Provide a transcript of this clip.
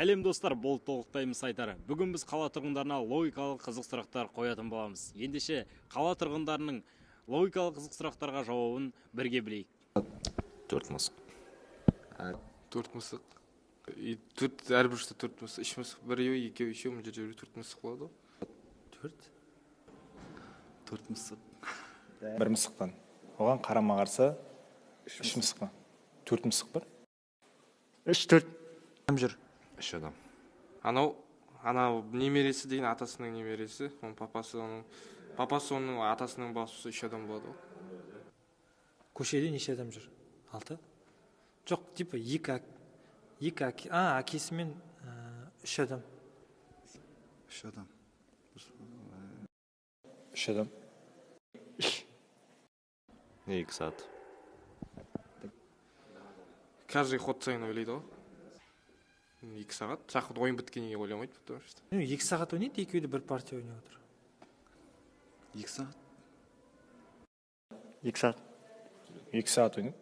Сәлем достар, бұл толықтаймыз айтары. Бүгін біз қала тұрғындарына логикалық қызық сұрақтар қоятын боламыз. Ендеше қала тұрғындарының логикалық қызық сұрақтарға жауабын бірге білейік. 4 мысық. 4 мысық. Әрбір үште 4 мысық. 3 мысық. Біреуі, екеуі, үшеуі, мына жерде 4 мысық болады. 4 мысық. Бір мысықтан. Оған қарама қарсы 3 мысықтан. 4 мысық бар. 3-4 жүр. 3 адам. Анау немересі деген атасының немересі, оның папасы оның атасының басысы 3 адам болады. Көшеде неше адам жүр? 6? Жоқ, типа 2 әкесі мен 3 адам. 3 адам. 2 saat. Каждый ход сайын ойлайды ғой. 2 сағат. Жақын ойын біткенге ойламайды, потому что. 2 сағат ойнайды, екеуі де бір партия ойнап отыр. 2 сағат. 2 сағат. 2 сағат ойнайды.